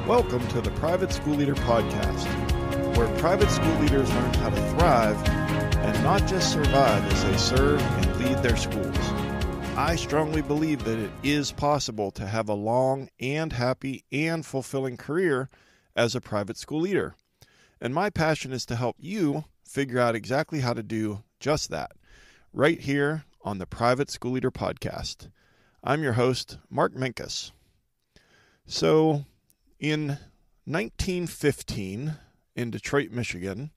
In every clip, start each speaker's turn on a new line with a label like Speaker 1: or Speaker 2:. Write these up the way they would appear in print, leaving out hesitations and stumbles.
Speaker 1: Welcome to the Private School Leader Podcast, where private school leaders learn how to thrive and not just survive as they serve and lead their schools. I strongly believe that it is possible to have a long and happy and fulfilling career as a private school leader. And my passion is to help you figure out exactly how to do just that, right here on the Private School Leader Podcast. I'm your host, Mark Minkus. So, in 1915, in Detroit, Michigan,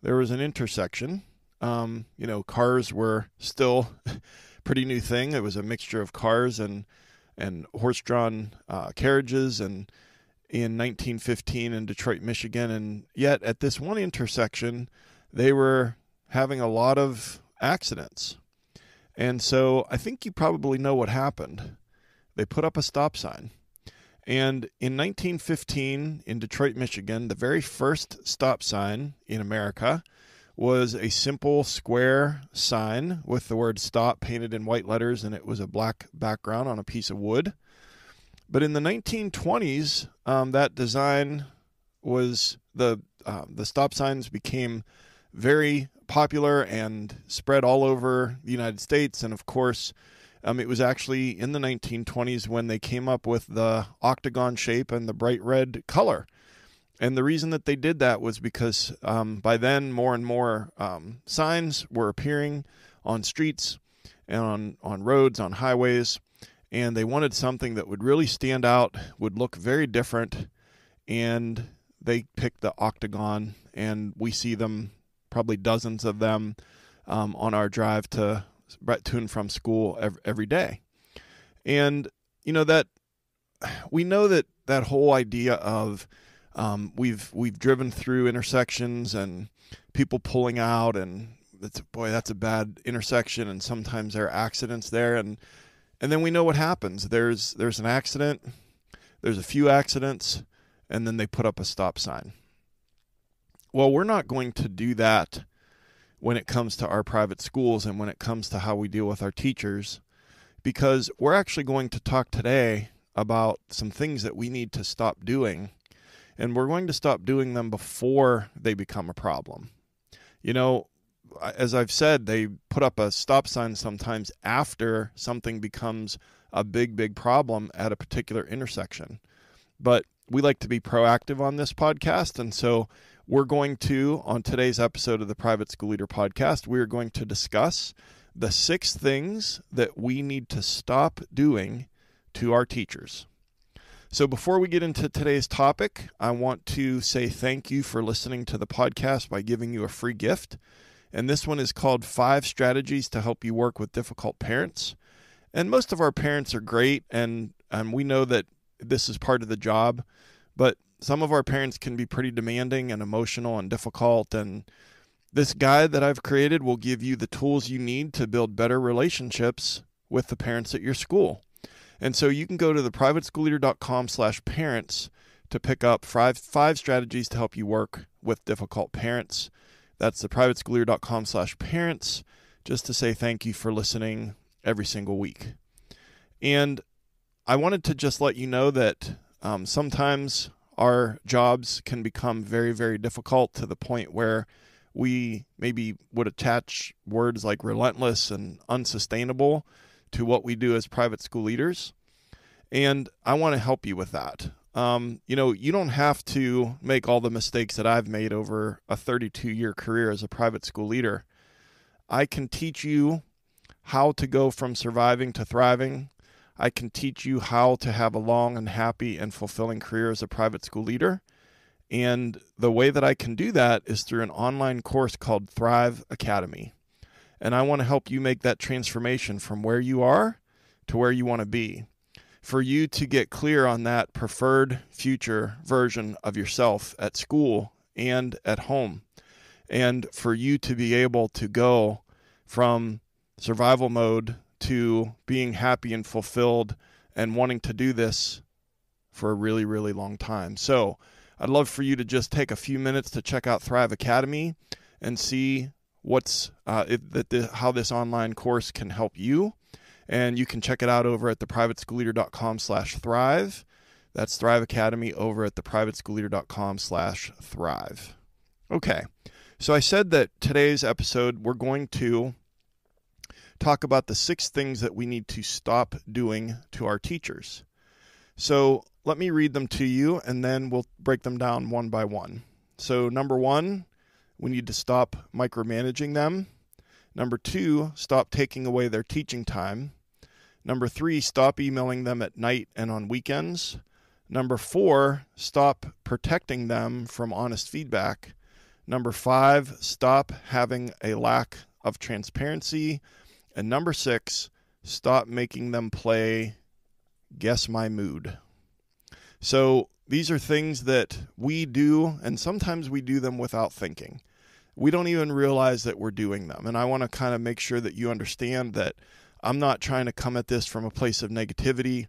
Speaker 1: there was an intersection. Cars were still a pretty new thing. It was a mixture of cars and horse-drawn carriages, and in 1915 in Detroit, Michigan. And yet, at this one intersection, they were having a lot of accidents. And so I think you probably know what happened. They put up a stop sign. And in 1915 in Detroit, Michigan, the very first stop sign in America was a simple square sign with the word stop painted in white letters, and it was a black background on a piece of wood. But in the 1920s, that design was the stop signs became very popular and spread all over the United States. And of course, it was actually in the 1920s when they came up with the octagon shape and the bright red color. And the reason that they did that was because by then more and more signs were appearing on streets and on roads, on highways, and they wanted something that would really stand out, would look very different, and they picked the octagon, and we see them, probably dozens of them, on our drive to and from school every day. And that we know that whole idea of we've driven through intersections and people pulling out, and that's a bad intersection, and sometimes there are accidents there, and then we know what happens. There's an accident, there's a few accidents, and then they put up a stop sign. Well, we're not going to do that when it comes to our private schools and when it comes to how we deal with our teachers, because we're actually going to talk today about some things that we need to stop doing, and we're going to stop doing them before they become a problem. As I've said, they put up a stop sign sometimes after something becomes a big problem at a particular intersection. But we like to be proactive on this podcast, and so we're going to, on today's episode of the Private School Leader Podcast, we're going to discuss the 6 things that we need to stop doing to our teachers. So before we get into today's topic, I want to say thank you for listening to the podcast by giving you a free gift. And this one is called 5 Strategies to Help You Work with Difficult Parents. And most of our parents are great, and we know that this is part of the job, but some of our parents can be pretty demanding and emotional and difficult, and this guide that I've created will give you the tools you need to build better relationships with the parents at your school. And so you can go to theprivateschoolleader.com/parents to pick up 5 strategies to help you work with difficult parents. That's theprivateschoolleader.com/parents, just to say thank you for listening every single week. And I wanted to just let you know that sometimes our jobs can become very, very difficult to the point where we maybe would attach words like relentless and unsustainable to what we do as private school leaders. And I want to help you with that. You don't have to make all the mistakes that I've made over a 32-year career as a private school leader. I can teach you how to go from surviving to thriving. I can teach you how to have a long and happy and fulfilling career as a private school leader. And the way that I can do that is through an online course called Thrive Academy. And I want to help you make that transformation from where you are to where you want to be, for you to get clear on that preferred future version of yourself at school and at home, and for you to be able to go from survival mode to being happy and fulfilled and wanting to do this for a really, really long time. So I'd love for you to just take a few minutes to check out Thrive Academy and see how this online course can help you. And you can check it out over at theprivateschoolleader.com/thrive. That's Thrive Academy over at theprivateschoolleader.com/thrive. Okay, so I said that today's episode we're going to talk about the 6 things that we need to stop doing to our teachers. So let me read them to you, and then we'll break them down one by one. So number 1, we need to stop micromanaging them. Number 2, stop taking away their teaching time. Number 3, stop emailing them at night and on weekends. Number 4, stop protecting them from honest feedback. Number 5, stop having a lack of transparency. And number 6, stop making them play Guess My Mood. So these are things that we do, and sometimes we do them without thinking. We don't even realize that we're doing them. And I want to kind of make sure that you understand that I'm not trying to come at this from a place of negativity.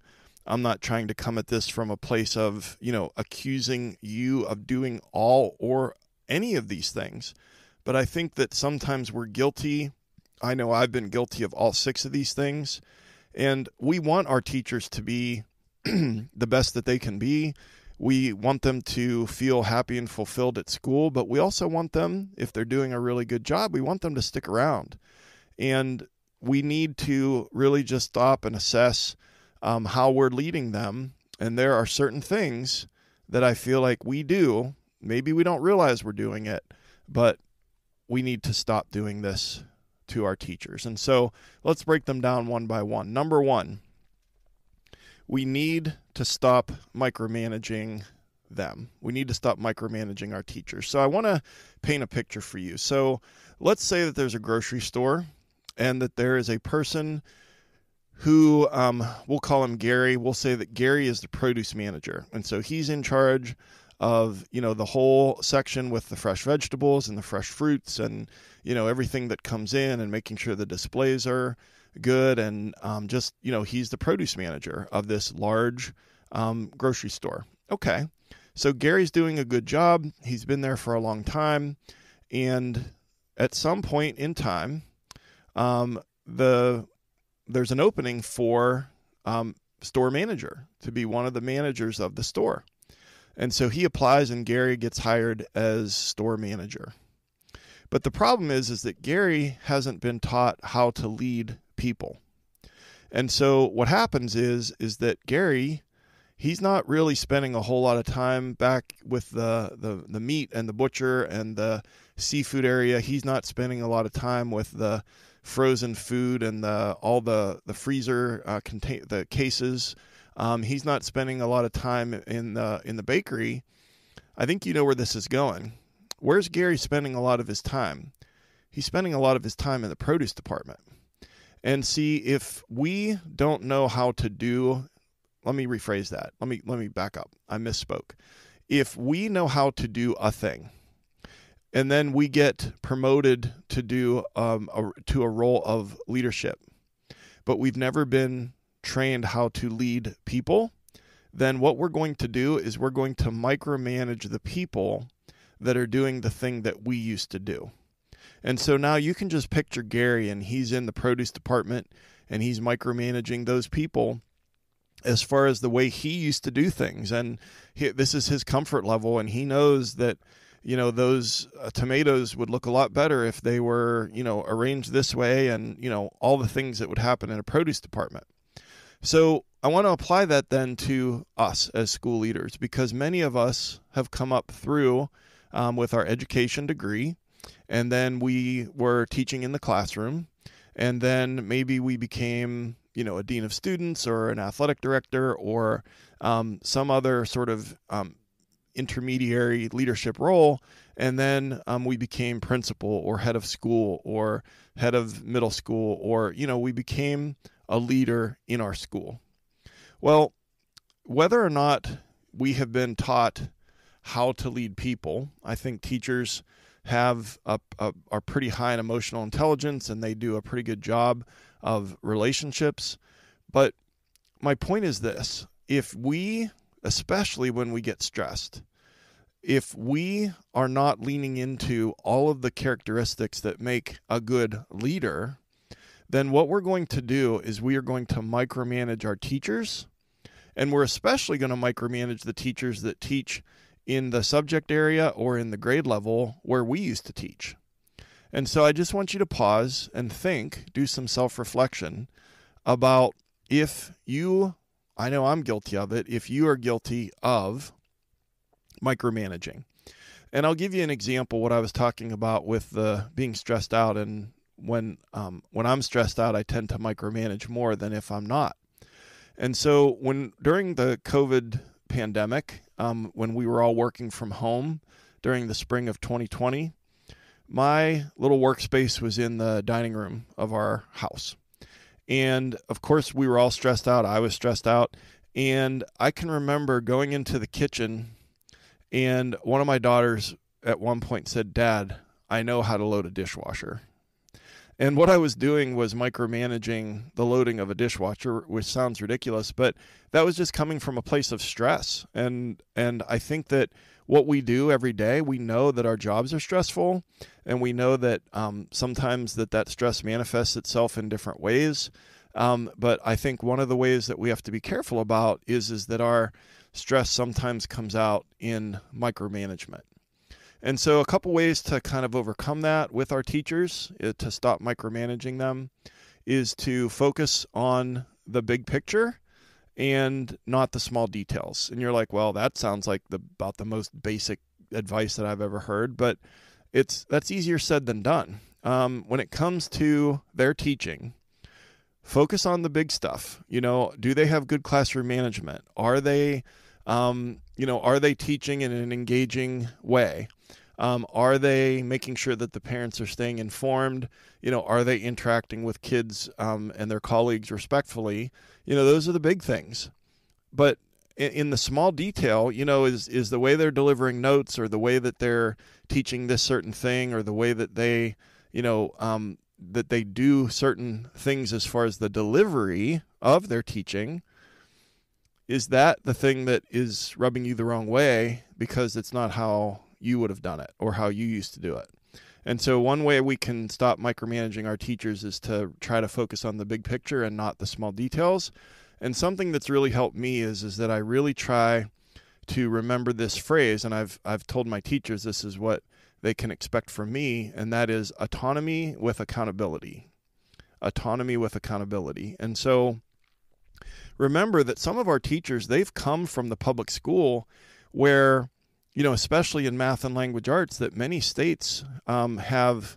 Speaker 1: I'm not trying to come at this from a place of, accusing you of doing all or any of these things. But I think that sometimes we're guilty. I know I've been guilty of all 6 of these things. And we want our teachers to be the best that they can be. We want them to feel happy and fulfilled at school, but we also want them, if they're doing a really good job, we want them to stick around. And we need to really just stop and assess how we're leading them. And there are certain things that I feel like we do. Maybe we don't realize we're doing it, but we need to stop doing this to our teachers. And so let's break them down one by one. Number 1, we need to stop micromanaging them. We need to stop micromanaging our teachers. So I want to paint a picture for you. So let's say that there's a grocery store and that there is a person who, we'll call him Gary. We'll say that Gary is the produce manager. And so he's in charge of, the whole section with the fresh vegetables and the fresh fruits and, everything that comes in and making sure the displays are good. And he's the produce manager of this large grocery store. Okay. So Gary's doing a good job. He's been there for a long time. And at some point in time, there's an opening for store manager to be one of the managers of the store. And so he applies and Gary gets hired as store manager. But the problem is that Gary hasn't been taught how to lead people. And so what happens is that Gary, he's not really spending a whole lot of time back with the meat and the butcher and the seafood area. He's not spending a lot of time with the frozen food and all the freezer the cases. He's not spending a lot of time in the bakery. I think you know where this is going. Where's Gary spending a lot of his time? He's spending a lot of his time in the produce department. And see, if we don't know how to do, let me rephrase that. Let me back up. I misspoke. If we know how to do a thing, and then we get promoted to do to a role of leadership, but we've never been trained how to lead people, then what we're going to do is we're going to micromanage the people that are doing the thing that we used to do. And so now you can just picture Gary, and he's in the produce department and he's micromanaging those people as far as the way he used to do things. And this is his comfort level. And he knows that, those tomatoes would look a lot better if they were, arranged this way and, all the things that would happen in a produce department. So I want to apply that then to us as school leaders, because many of us have come up through with our education degree, and then we were teaching in the classroom, and then maybe we became, a dean of students or an athletic director or some other sort of intermediary leadership role, and then we became principal or head of school or head of middle school, or, we became a leader in our school. Well, whether or not we have been taught how to lead people, I think teachers have are pretty high in emotional intelligence, and they do a pretty good job of relationships. But my point is this: if we, especially when we get stressed, if we are not leaning into all of the characteristics that make a good leader, then what we're going to do is we are going to micromanage our teachers, And we're especially going to micromanage the teachers that teach in the subject area or in the grade level where we used to teach. And so I just want you to pause and think, do some self-reflection about if you, I know I'm guilty of it, if you are guilty of micromanaging. And I'll give you an example, what I was talking about with the being stressed out. And when I'm stressed out, I tend to micromanage more than if I'm not. And so during the COVID pandemic, when we were all working from home during the spring of 2020, my little workspace was in the dining room of our house. And of course, we were all stressed out. I was stressed out. And I can remember going into the kitchen, and one of my daughters at one point said, "Dad, I know how to load a dishwasher." And what I was doing was micromanaging the loading of a dishwasher, which sounds ridiculous, but that was just coming from a place of stress. And I think that what we do every day, we know that our jobs are stressful, and we know that sometimes that stress manifests itself in different ways. But I think one of the ways that we have to be careful about is that our stress sometimes comes out in micromanagement. And so a couple ways to kind of overcome that with our teachers, to stop micromanaging them, is to focus on the big picture and not the small details. And you're like, well, that sounds like about the most basic advice that I've ever heard, but that's easier said than done. When it comes to their teaching, focus on the big stuff. Do they have good classroom management? Are they teaching in an engaging way? Are they making sure that the parents are staying informed? Are they interacting with kids and their colleagues respectfully? Those are the big things. But in the small detail, is the way they're delivering notes, or the way that they're teaching this certain thing, or the way that they, that they do certain things as far as the delivery of their teaching. Is that the thing that is rubbing you the wrong way because it's not how you would have done it or how you used to do it? And so one way we can stop micromanaging our teachers is to try to focus on the big picture and not the small details. And something that's really helped me is that I really try to remember this phrase, and I've told my teachers this is what they can expect from me, and that is autonomy with accountability. Autonomy with accountability. And so remember that some of our teachers, they've come from the public school where, especially in math and language arts, that many states have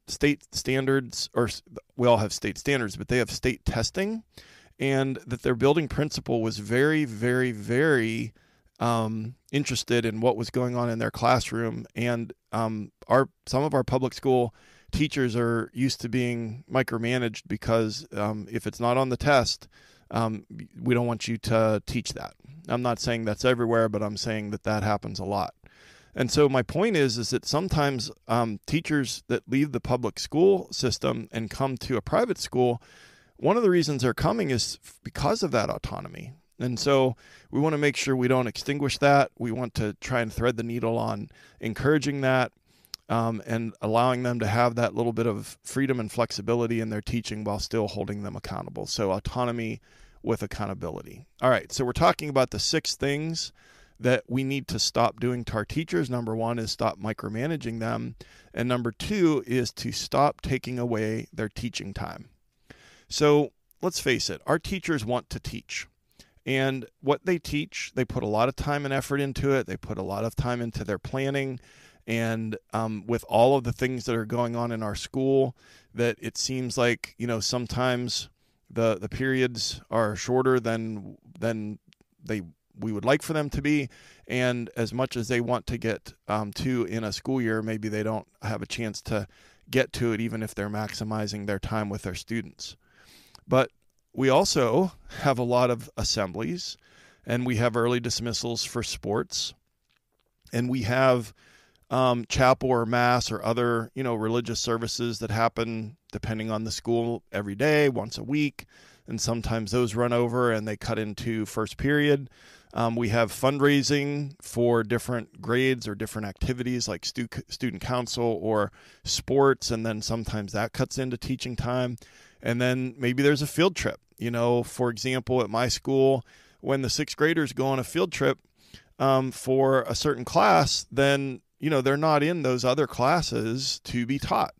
Speaker 1: state standards, or we all have state standards, but they have state testing, and that their building principal was very, very, very interested in what was going on in their classroom. And some of our public school teachers are used to being micromanaged because if it's not on the test, we don't want you to teach that. I'm not saying that's everywhere, but I'm saying that happens a lot. And so my point is that sometimes teachers that leave the public school system and come to a private school, one of the reasons they're coming is because of that autonomy. And so we want to make sure we don't extinguish that. We want to try and thread the needle on encouraging that and allowing them to have that little bit of freedom and flexibility in their teaching while still holding them accountable. So autonomy with accountability. All right, so we're talking about the 6 things that we need to stop doing to our teachers. Number 1 is stop micromanaging them. And number 2 is to stop taking away their teaching time. So let's face it, our teachers want to teach. And what they teach, they put a lot of time and effort into it. They put a lot of time into their planning. And with all of the things that are going on in our school, that it seems like, sometimes the periods are shorter than we would like for them to be. And as much as they want to get to in a school year, maybe they don't have a chance to get to it, even if they're maximizing their time with their students. But we also have a lot of assemblies, and we have early dismissals for sports, and we have chapel or mass or other, religious services that happen depending on the school every day, once a week. And sometimes those run over and they cut into first period. We have fundraising for different grades or different activities like student council or sports. And then sometimes that cuts into teaching time. And then maybe there's a field trip. For example, at my school, when the sixth graders go on a field trip for a certain class, then, they're not in those other classes to be taught.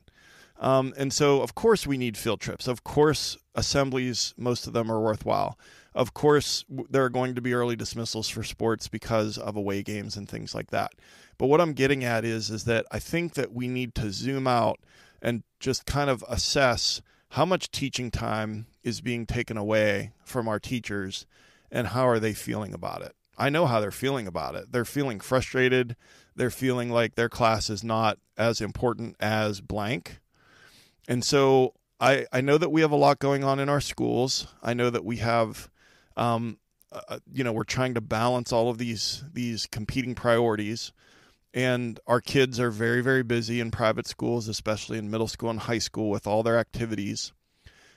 Speaker 1: And so, of course, we need field trips. Of course, assemblies, most of them are worthwhile. Of course, there are going to be early dismissals for sports because of away games and things like that. But what I'm getting at is that I think that we need to zoom out and just kind of assess how much teaching time is being taken away from our teachers and how are they feeling about it. I know how they're feeling about it. They're feeling frustrated. They're feeling like their class is not as important as blank. And so I know that we have a lot going on in our schools. I know that we have, we're trying to balance all of these competing priorities. And our kids are very, very busy in private schools, especially in middle school and high school with all their activities.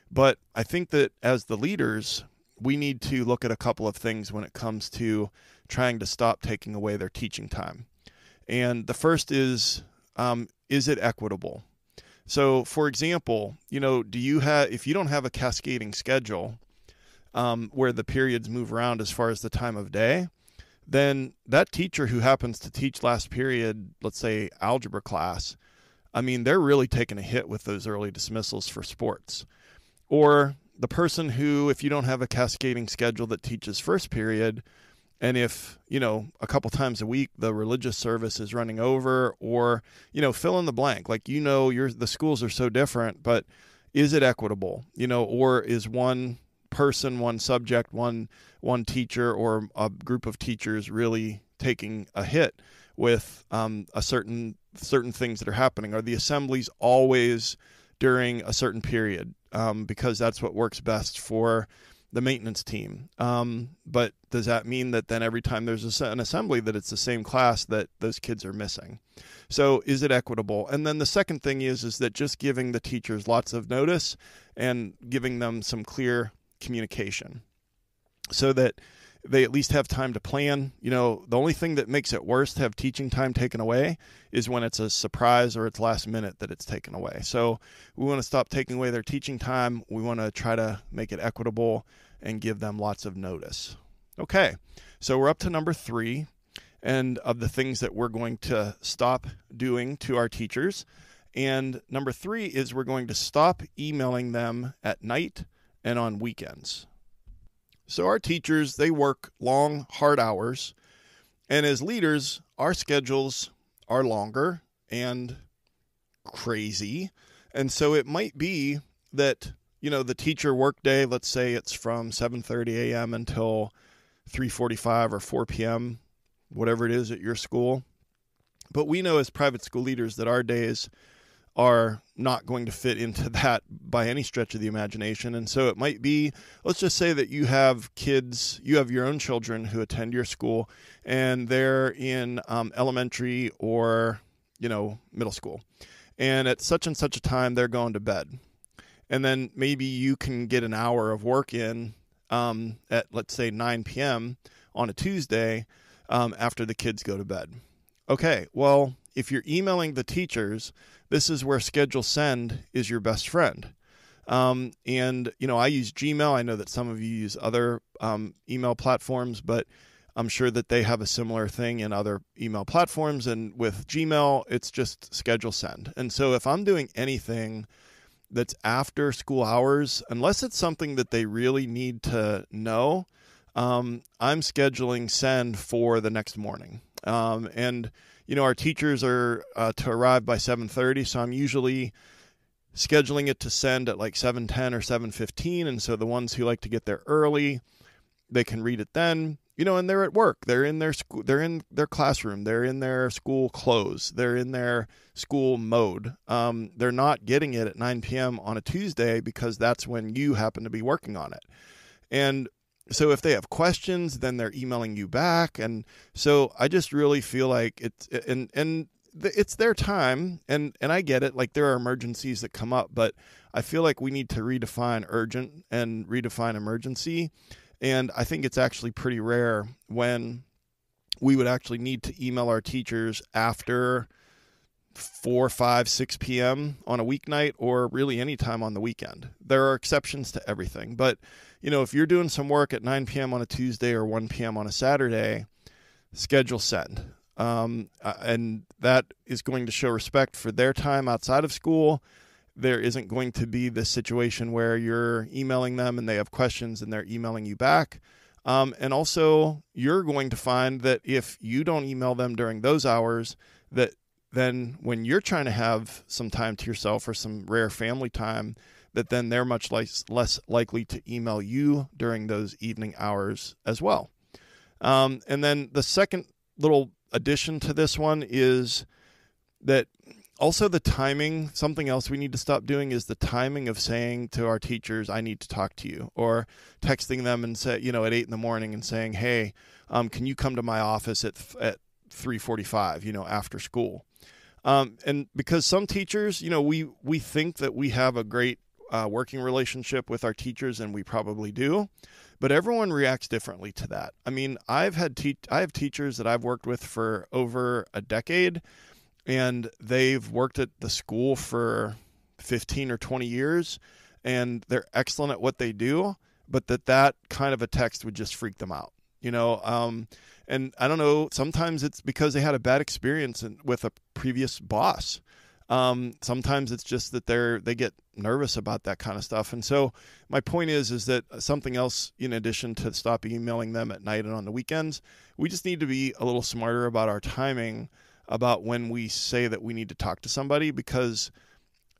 Speaker 1: But I think that as the leaders, we need to look at a couple of things when it comes to trying to stop taking away their teaching time. And the first is it equitable? So, for example, if you don't have a cascading schedule where the periods move around as far as the time of day, then that teacher who happens to teach last period, let's say algebra class, they're really taking a hit with those early dismissals for sports. Or the person who, if you don't have a cascading schedule that teaches first period, and if, a couple times a week, the religious service is running over, or, fill in the blank, like, the schools are so different, but is it equitable? Or is one person, one subject, one teacher, or a group of teachers really taking a hit with a certain things that are happening? Are the assemblies always during a certain period? Because that's what works best for the maintenance team. But does that mean that then every time there's an assembly that it's the same class that those kids are missing? So is it equitable? And then the second thing is that just giving the teachers lots of notice and giving them some clear communication so that they at least have time to plan. The only thing that makes it worse to have teaching time taken away is when it's a surprise or it's last minute that it's taken away. So we want to stop taking away their teaching time. We want to try to make it equitable and give them lots of notice. Okay, so we're up to number 3, and of the things that we're going to stop doing to our teachers. And number 3 is we're going to stop emailing them at night and on weekends. So our teachers, they work long, hard hours. And as leaders, our schedules are longer and crazy. And so it might be that, the teacher workday, let's say it's from 7:30 a.m. until 3:45 or 4 p.m., whatever it is at your school. But we know as private school leaders that our days are not going to fit into that by any stretch of the imagination. And so it might be, let's just say that you have kids, you have your own children who attend your school, and they're in elementary or, middle school. And at such and such a time, they're going to bed. And then maybe you can get an hour of work in at, let's say, 9 p.m. on a Tuesday after the kids go to bed. Okay, well, if you're emailing the teachers, this is where schedule send is your best friend. And, I use Gmail. I know that some of you use other email platforms, but I'm sure that they have a similar thing in other email platforms. And with Gmail, it's just schedule send. And so if I'm doing anything that's after school hours, unless it's something that they really need to know, I'm scheduling send for the next morning. And our teachers are to arrive by 7:30, so I'm usually scheduling it to send at like 7:10 or 7:15, and so the ones who like to get there early, they can read it then. And they're at work. They're in their school. They're in their classroom. They're in their school clothes. They're in their school mode. They're not getting it at 9 p.m. on a Tuesday because that's when you happen to be working on it. And so if they have questions, then they're emailing you back. And so I just really feel like it's their time. And I get it. Like, there are emergencies that come up, but I feel like we need to redefine urgent and redefine emergency. And I think it's actually pretty rare when we would actually need to email our teachers after 4, 5, 6 p.m. on a weeknight, or really any time on the weekend. There are exceptions to everything. But, if you're doing some work at 9 p.m. on a Tuesday or 1 p.m. on a Saturday, schedule send. And that is going to show respect for their time outside of school. There isn't going to be this situation where you're emailing them and they have questions and they're emailing you back. And also, you're going to find that if you don't email them during those hours, that then when you're trying to have some time to yourself or some rare family time, that then they're much less likely to email you during those evening hours as well. And then the second little addition to this one is that also the timing. Something else we need to stop doing is the timing of saying to our teachers, I need to talk to you, or texting them and say, at 8 a.m. and saying, hey, can you come to my office at 3:45, after school? And because some teachers, we think that we have a great working relationship with our teachers, and we probably do, but everyone reacts differently to that. I mean, I have teachers that I've worked with for over a decade, and they've worked at the school for 15 or 20 years, and they're excellent at what they do, but that kind of a text would just freak them out, and I don't know, sometimes it's because they had a bad experience with a previous boss. Sometimes it's just that they get nervous about that kind of stuff. And so my point is that something else, in addition to stop emailing them at night and on the weekends, we just need to be a little smarter about our timing, about when we say that we need to talk to somebody, because,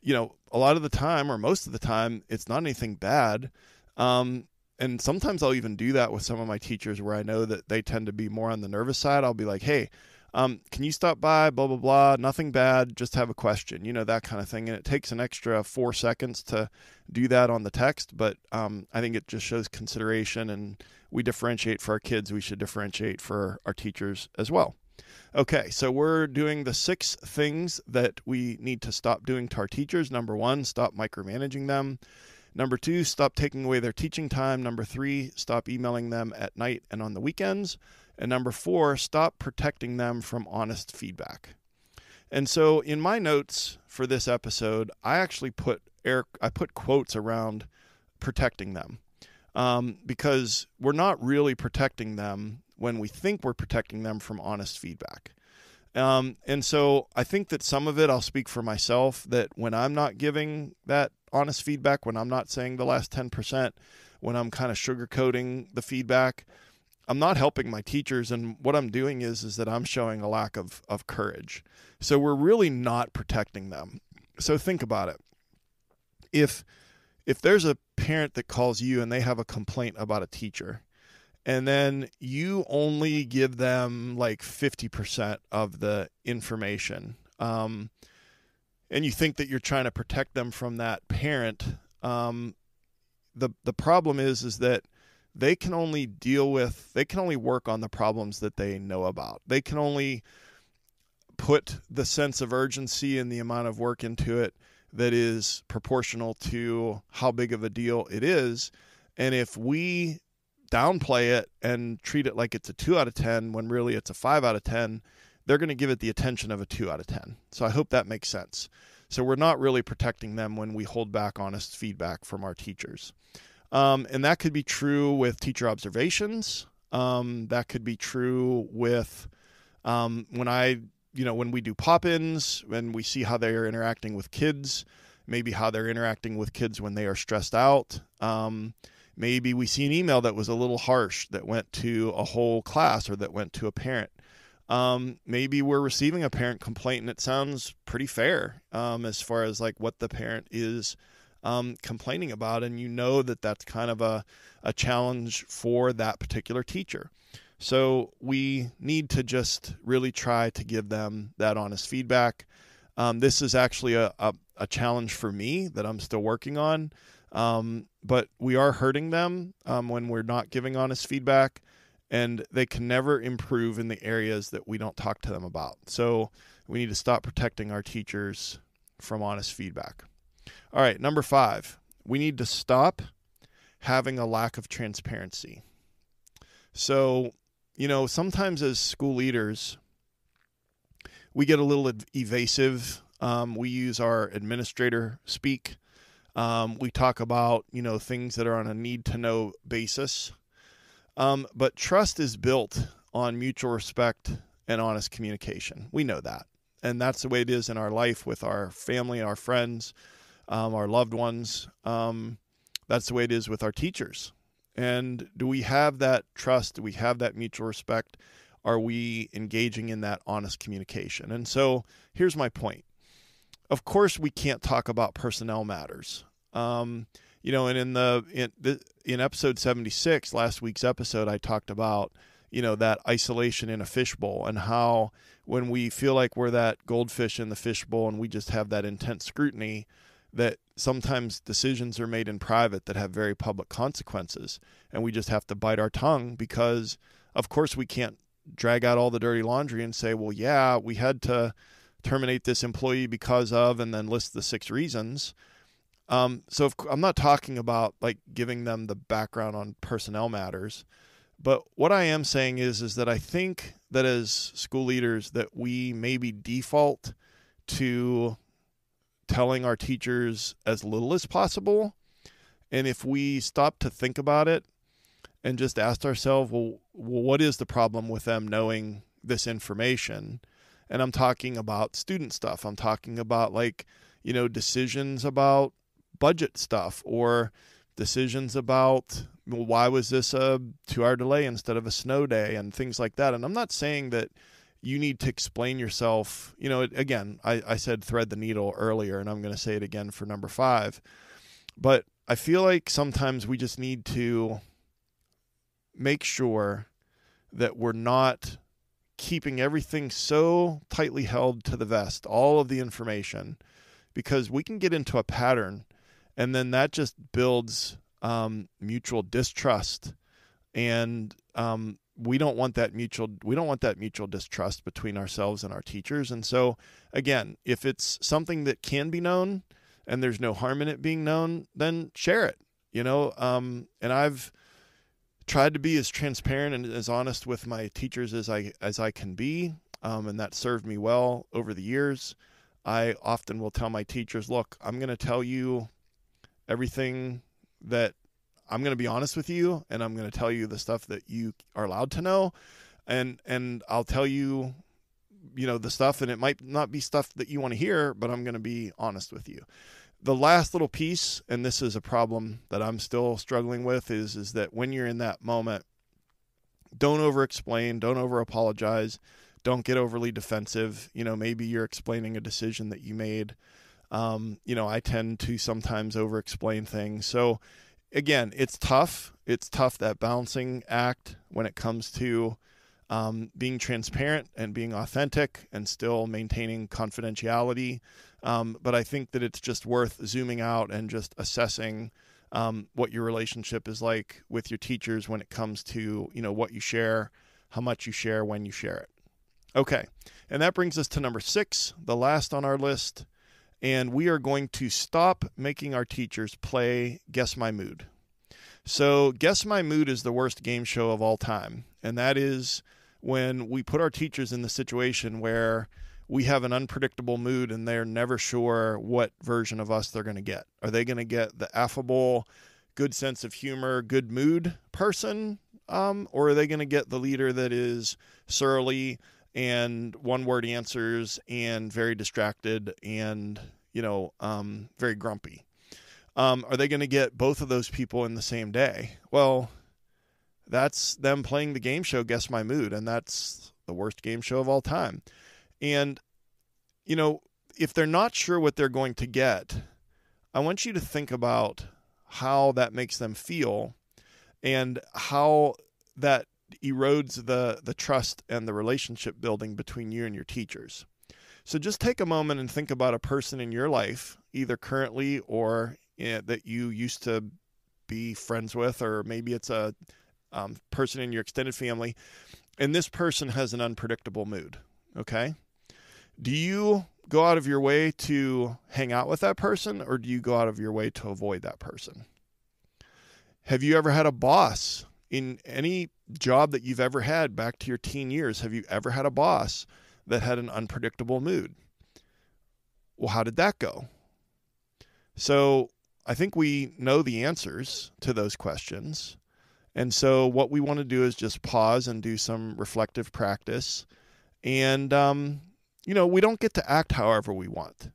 Speaker 1: a lot of the time, or most of the time, it's not anything bad. And sometimes I'll even do that with some of my teachers where I know that they tend to be more on the nervous side. I'll be like, hey, can you stop by, blah, blah, blah, nothing bad, just have a question, that kind of thing. And it takes an extra 4 seconds to do that on the text, but I think it just shows consideration, and we differentiate for our kids. We should differentiate for our teachers as well. Okay, so we're doing the 6 things that we need to stop doing to our teachers. Number 1, stop micromanaging them. Number 2, stop taking away their teaching time. Number 3, stop emailing them at night and on the weekends. And number 4, stop protecting them from honest feedback. And so in my notes for this episode, I actually put quotes around protecting them, because we're not really protecting them when we think we're protecting them from honest feedback. And so I think that some of it, I'll speak for myself, that when I'm not giving that honest feedback, when I'm not saying the last 10%, when I'm kind of sugarcoating the feedback, I'm not helping my teachers. And what I'm doing is that I'm showing a lack of courage. So we're really not protecting them. So think about it. If there's a parent that calls you and they have a complaint about a teacher, and then you only give them like 50% of the information, and you think that you're trying to protect them from that parent, the problem is that they can only work on the problems that they know about. They can only put the sense of urgency and the amount of work into it that is proportional to how big of a deal it is. And if we downplay it and treat it like it's a 2 out of 10 when really it's a 5 out of 10, they're going to give it the attention of a 2 out of 10. So I hope that makes sense. So we're not really protecting them when we hold back honest feedback from our teachers. And that could be true with teacher observations. That could be true with when we do pop-ins, when we see how they are interacting with kids, maybe how they're interacting with kids when they are stressed out. Maybe we see an email that was a little harsh that went to a whole class or that went to a parent. Maybe we're receiving a parent complaint and it sounds pretty fair as far as like what the parent is complaining about, and that's kind of a challenge for that particular teacher. So we need to just really try to give them that honest feedback. This is actually a challenge for me that I'm still working on, but we are hurting them when we're not giving honest feedback, and they can never improve in the areas that we don't talk to them about. So we need to stop protecting our teachers from honest feedback. All right, number 5, we need to stop having a lack of transparency. So, sometimes as school leaders, we get a little evasive. We use our administrator speak. We talk about, things that are on a need-to-know basis. But trust is built on mutual respect and honest communication. We know that. And that's the way it is in our life with our family, our friends, our loved ones. That's the way it is with our teachers. And do we have that trust? Do we have that mutual respect? Are we engaging in that honest communication? And so here's my point. Of course, we can't talk about personnel matters. And in episode 76, last week's episode, I talked about, that isolation in a fishbowl and how when we feel like we're that goldfish in the fishbowl and we just have that intense scrutiny, that sometimes decisions are made in private that have very public consequences. And we just have to bite our tongue because, of course, we can't drag out all the dirty laundry and say, well, yeah, we had to terminate this employee because of, and then list the 6 reasons. So I'm not talking about like giving them the background on personnel matters, but what I am saying is that I think that as school leaders that we maybe default to telling our teachers as little as possible. And if we stop to think about it and just ask ourselves, well, what is the problem with them knowing this information? And I'm talking about student stuff. I'm talking about decisions about budget stuff or decisions about, well, why was this a 2-hour delay instead of a snow day and things like that. And I'm not saying that you need to explain yourself. Again, I said thread the needle earlier, and I'm going to say it again for number 5. But I feel like sometimes we just need to make sure that we're not keeping everything so tightly held to the vest, all of the information, because we can get into a pattern, and then that just builds mutual distrust, and we don't want that mutual distrust between ourselves and our teachers. And so, again, if it's something that can be known and there's no harm in it being known, then share it. And I've tried to be as transparent and as honest with my teachers as I can be, and that served me well over the years. I often will tell my teachers, look, I'm going to tell you everything that I'm going to be honest with you, and I'm going to tell you the stuff that you are allowed to know, and I'll tell you, the stuff, and it might not be stuff that you want to hear, but I'm going to be honest with you. The last little piece, and this is a problem that I'm still struggling with, is that when you're in that moment, don't over-explain, don't over-apologize, don't get overly defensive. Maybe you're explaining a decision that you made. I tend to sometimes over-explain things. So, again, it's tough. It's tough, that balancing act when it comes to being transparent and being authentic and still maintaining confidentiality. But I think that it's just worth zooming out and just assessing what your relationship is like with your teachers when it comes to, what you share, how much you share, when you share it. Okay, and that brings us to number 6, the last on our list. And we are going to stop making our teachers play Guess My Mood. So Guess My Mood is the worst game show of all time. And that is when we put our teachers in the situation where we have an unpredictable mood and they're never sure what version of us they're going to get. Are they going to get the affable, good sense of humor, good mood person? Or are they going to get the leader that is surly and one-word answers and very distracted and, very grumpy? Are they going to get both of those people in the same day? Well, that's them playing the game show Guess My Mood, and that's the worst game show of all time. And, if they're not sure what they're going to get, I want you to think about how that makes them feel and how that erodes the trust and the relationship building between you and your teachers. So just take a moment and think about a person in your life, either currently or that you used to be friends with, or maybe it's a person in your extended family, and this person has an unpredictable mood, okay? Do you go out of your way to hang out with that person, or do you go out of your way to avoid that person? Have you ever had a boss in any job that you've ever had back to your teen years? Have you ever had a boss that had an unpredictable mood. Well, how did that go? So I think we know the answers to those questions. And so what we want to do is just pause and do some reflective practice. And, we don't get to act however we want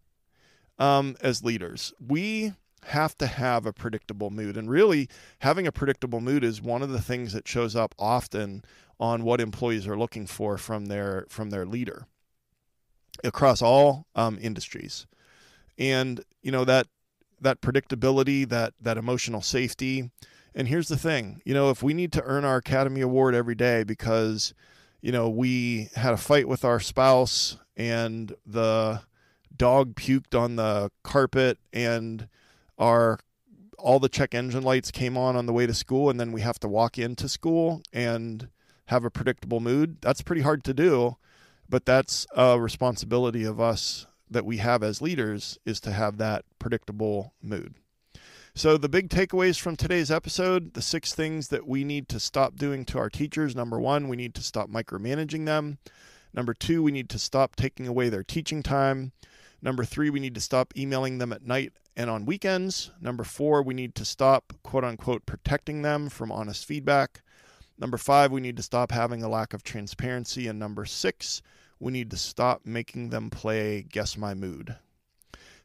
Speaker 1: as leaders. We have to have a predictable mood. And really, having a predictable mood is one of the things that shows up often on what employees are looking for from their leader across all industries. And, that predictability, that emotional safety. And here's the thing, if we need to earn our Academy Award every day because, we had a fight with our spouse and the dog puked on the carpet and all the check engine lights came on the way to school, and then we have to walk into school and have a predictable mood, that's pretty hard to do. But that's a responsibility of us that we have as leaders, is to have that predictable mood. So the big takeaways from today's episode, the 6 things that we need to stop doing to our teachers. Number 1, we need to stop micromanaging them. Number 2, we need to stop taking away their teaching time. Number 3, we need to stop emailing them at night and on weekends. Number 4, we need to stop, quote unquote, protecting them from honest feedback. Number 5, we need to stop having a lack of transparency. And number 6, we need to stop making them play Guess My Mood.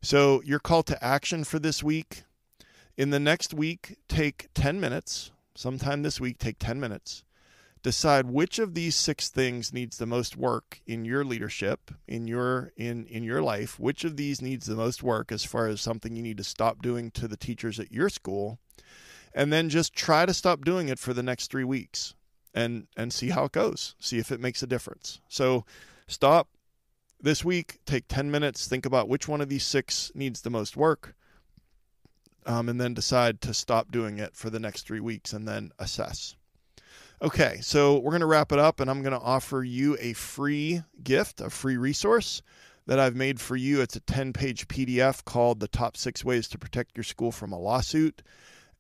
Speaker 1: So your call to action for this week: in the next week, take 10 minutes. Sometime this week, take 10 minutes. Decide which of these 6 things needs the most work in your leadership, in your life. Which of these needs the most work as far as something you need to stop doing to the teachers at your school? And then just try to stop doing it for the next 3 weeks and see how it goes. See if it makes a difference. So stop this week, take 10 minutes, think about which one of these 6 needs the most work, and then decide to stop doing it for the next 3 weeks and then assess. Okay, so we're going to wrap it up, and I'm going to offer you a free gift, a free resource that I've made for you. It's a 10-page PDF called The Top 6 Ways to Protect Your School from a Lawsuit.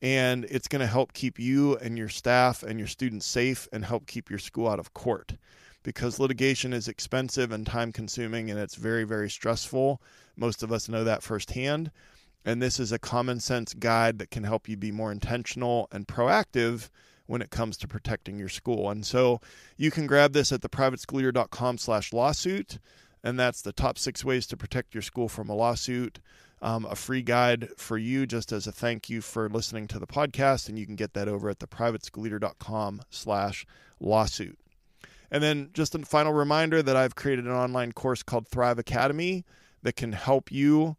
Speaker 1: And it's going to help keep you and your staff and your students safe and help keep your school out of court, because litigation is expensive and time consuming, and it's very, very stressful. Most of us know that firsthand. And this is a common sense guide that can help you be more intentional and proactive when it comes to protecting your school. And so you can grab this at theprivateschoolleader.com/lawsuit. And that's the top 6 ways to protect your school from a lawsuit. A free guide for you just as a thank you for listening to the podcast. And you can get that over at theprivateschoolleader.com/lawsuit. And then just a final reminder that I've created an online course called Thrive Academy that can help you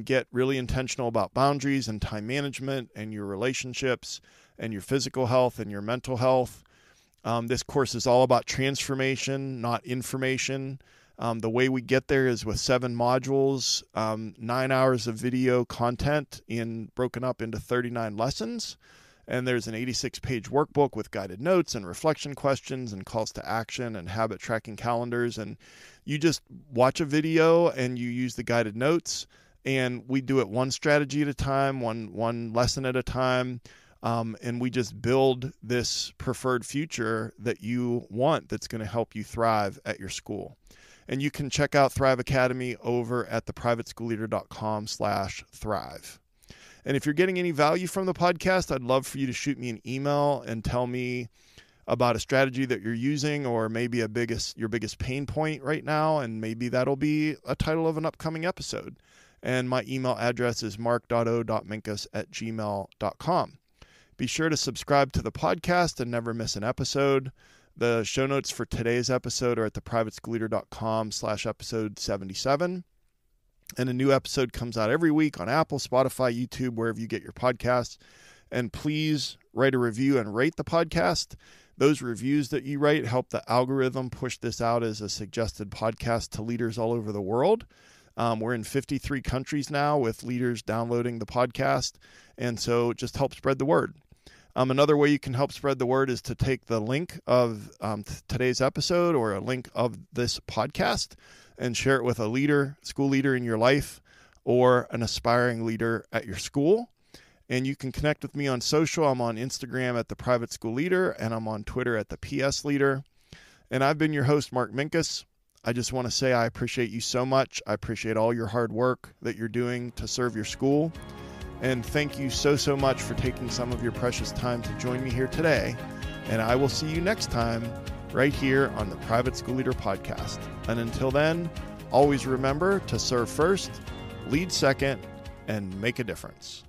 Speaker 1: get really intentional about boundaries and time management and your relationships and your physical health and your mental health. This course is all about transformation, not information. The way we get there is with 7 modules, 9 hours of video content broken up into 39 lessons. And there's an 86-page workbook with guided notes and reflection questions and calls to action and habit tracking calendars. And you just watch a video and you use the guided notes. And we do it one strategy at a time, one lesson at a time. And we just build this preferred future that you want that's going to help you thrive at your school. And you can check out Thrive Academy over at theprivateschoolleader.com/thrive. And if you're getting any value from the podcast, I'd love for you to shoot me an email and tell me about a strategy that you're using, or maybe your biggest pain point right now. And maybe that'll be a title of an upcoming episode. And my email address is mark.o.minkus@gmail.com. Be sure to subscribe to the podcast and never miss an episode. The show notes for today's episode are at theprivateschoolleader.com/episode 77. And a new episode comes out every week on Apple, Spotify, YouTube, wherever you get your podcasts. And please write a review and rate the podcast. Those reviews that you write help the algorithm push this out as a suggested podcast to leaders all over the world. We're in 53 countries now with leaders downloading the podcast. And so just help spread the word. Another way you can help spread the word is to take the link of today's episode or a link of this podcast and share it with a leader, school leader in your life, or an aspiring leader at your school. And you can connect with me on social. I'm on Instagram at The Private School Leader, and I'm on Twitter at The PS Leader. And I've been your host, Mark Minkus. I just want to say I appreciate you so much. I appreciate all your hard work that you're doing to serve your school. And thank you so much for taking some of your precious time to join me here today. And I will see you next time right here on the Private School Leader Podcast. And until then, always remember to serve first, lead second, and make a difference.